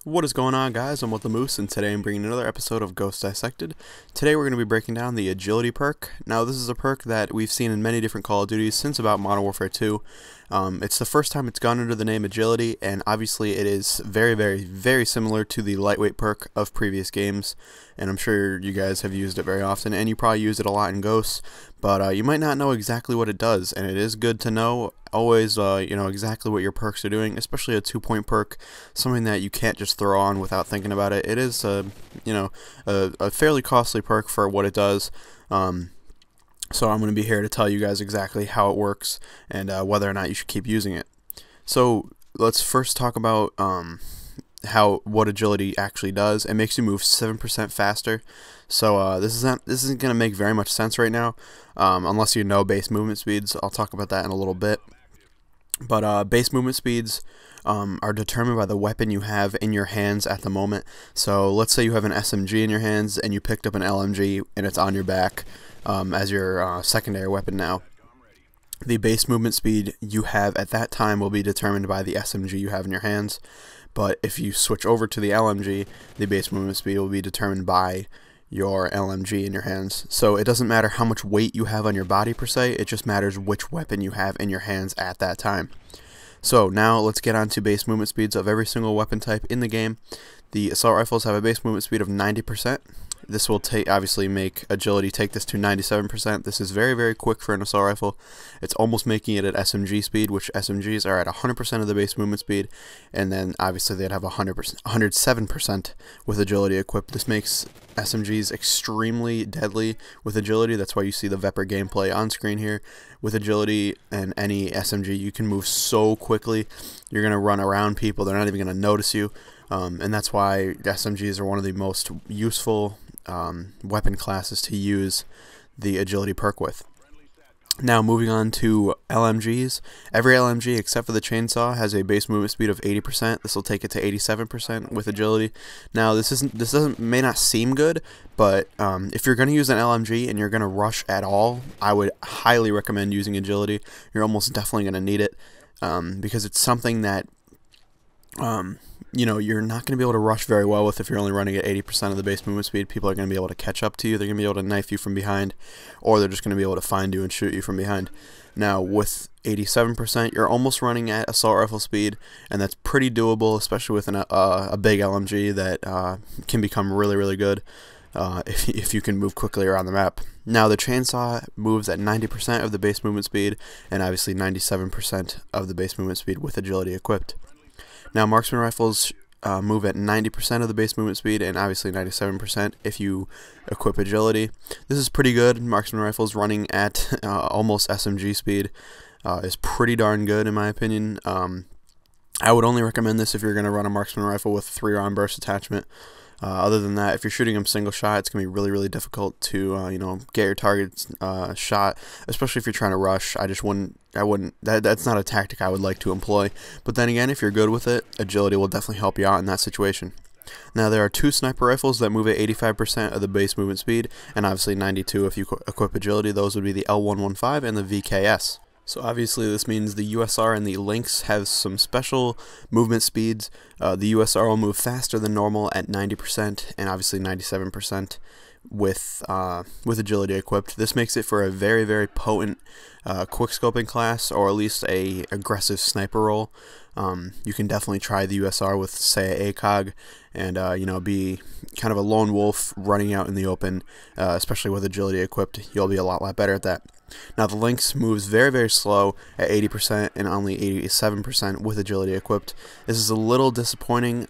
What is going on, guys? I'm with the Moose, and today I'm bringing another episode of Ghost Dissected. Today we're going to be breaking down the Agility perk. Now, this is a perk that we've seen in many different Call of Duties since about Modern Warfare 2. It's the first time it's gone under the name Agility, and obviously it is very similar to the lightweight perk of previous games, and I'm sure you guys have used it very often, and you probably use it a lot in Ghosts, but you might not know exactly what it does, and it is good to know always exactly what your perks are doing, especially a 2-point perk, something that you can't just throw on without thinking about it. It is a fairly costly perk for what it does. So I'm going to be here to tell you guys exactly how it works and whether or not you should keep using it. So let's first talk about what agility actually does. It makes you move 7% faster. So this isn't going to make very much sense right now, unless you know base movement speeds. I'll talk about that in a little bit. But base movement speeds are determined by the weapon you have in your hands at the moment. So let's say you have an SMG in your hands and you picked up an LMG and it's on your back as your secondary weapon now. The base movement speed you have at that time will be determined by the SMG you have in your hands. But if you switch over to the LMG, the base movement speed will be determined by your LMG in your hands. So it doesn't matter how much weight you have on your body per se, it just matters which weapon you have in your hands at that time. So now let's get on to base movement speeds of every single weapon type in the game. The assault rifles have a base movement speed of 90%. This will obviously make agility take this to 97%. This is very quick for an assault rifle. It's almost making it at SMG speed, which SMGs are at 100% of the base movement speed, and then obviously they'd have 107% with agility equipped. This makes SMGs extremely deadly with agility. That's why you see the Vepr gameplay on screen here. With agility and any SMG, you can move so quickly. You're going to run around people. They're not even going to notice you. And that's why SMGs are one of the most useful weapon classes to use the agility perk with. Now moving on to LMGs. Every LMG except for the chainsaw has a base movement speed of 80%. This will take it to 87% with agility. Now this may not seem good, but if you're going to use an LMG and you're going to rush at all, I would highly recommend using agility. You're almost definitely going to need it because it's something that you're not going to be able to rush very well with if you're only running at 80% of the base movement speed. People are going to be able to catch up to you. They're going to be able to knife you from behind, or they're just going to be able to find you and shoot you from behind. Now, with 87%, you're almost running at assault rifle speed, and that's pretty doable, especially with a big LMG that can become really good if you can move quickly around the map. Now, the chainsaw moves at 90% of the base movement speed, and obviously 97% of the base movement speed with agility equipped. Now, marksman rifles move at 90% of the base movement speed and obviously 97% if you equip agility. This is pretty good. Marksman rifles running at almost SMG speed is pretty darn good in my opinion. I would only recommend this if you're going to run a marksman rifle with a 3-round burst attachment. Other than that, if you're shooting them single shot, it's going to be really difficult to get your targets shot, especially if you're trying to rush. That's not a tactic I would like to employ. But then again, if you're good with it, agility will definitely help you out in that situation. Now, there are 2 sniper rifles that move at 85% of the base movement speed, and obviously 92 if you equip agility. Those would be the L115 and the VKS. So obviously this means the USR and the Lynx have some special movement speeds. The USR will move faster than normal at 90% and obviously 97% with agility equipped. This makes it for a very potent quickscoping class, or at least a aggressive sniper role. You can definitely try the USR with, say, a ACOG and be kind of a lone wolf running out in the open, especially with agility equipped. You'll be a lot better at that. Now, the Lynx moves very slow at 80% and only 87% with agility equipped. This is a little disappointing.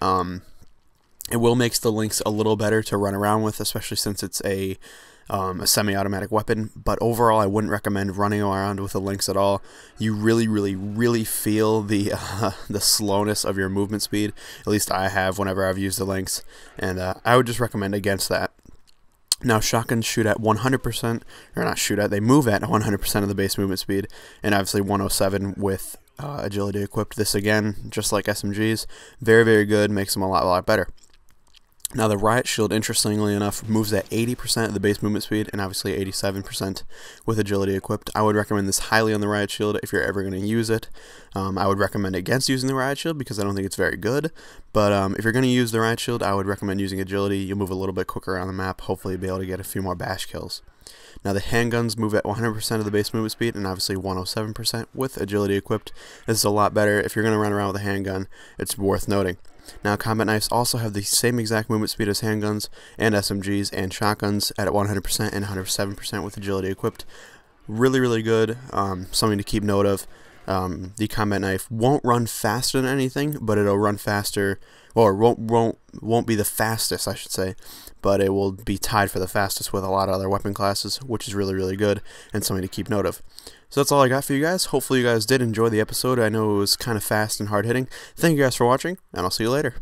It will make the Lynx a little better to run around with, especially since it's a semi-automatic weapon, but overall I wouldn't recommend running around with a Lynx at all. You really feel the slowness of your movement speed. At least I have whenever I've used the Lynx, and I would just recommend against that. Now, shotguns shoot at 100%, or not shoot at, they move at 100% of the base movement speed, and obviously 107 with agility equipped. This again, just like SMGs, very good, makes them a lot better. Now the Riot Shield, interestingly enough, moves at 80% of the base movement speed and obviously 87% with agility equipped. I would recommend this highly on the Riot Shield if you're ever going to use it. I would recommend against using the Riot Shield because I don't think it's very good, but if you're going to use the Riot Shield, I would recommend using agility. You'll move a little bit quicker around the map, hopefully be able to get a few more bash kills. Now the handguns move at 100% of the base movement speed and obviously 107% with agility equipped. This is a lot better. If you're going to run around with a handgun, it's worth noting. Now combat knives also have the same exact movement speed as handguns and SMGs and shotguns at 100% and 107% with agility equipped. Really, really good. Something to keep note of. The combat knife won't run faster than anything, but it'll run faster, or won't be the fastest, I should say, but it will be tied for the fastest with a lot of other weapon classes, which is really, really good and something to keep note of. So that's all I got for you guys. Hopefully you guys did enjoy the episode. I know it was kind of fast and hard hitting. Thank you guys for watching, and I'll see you later.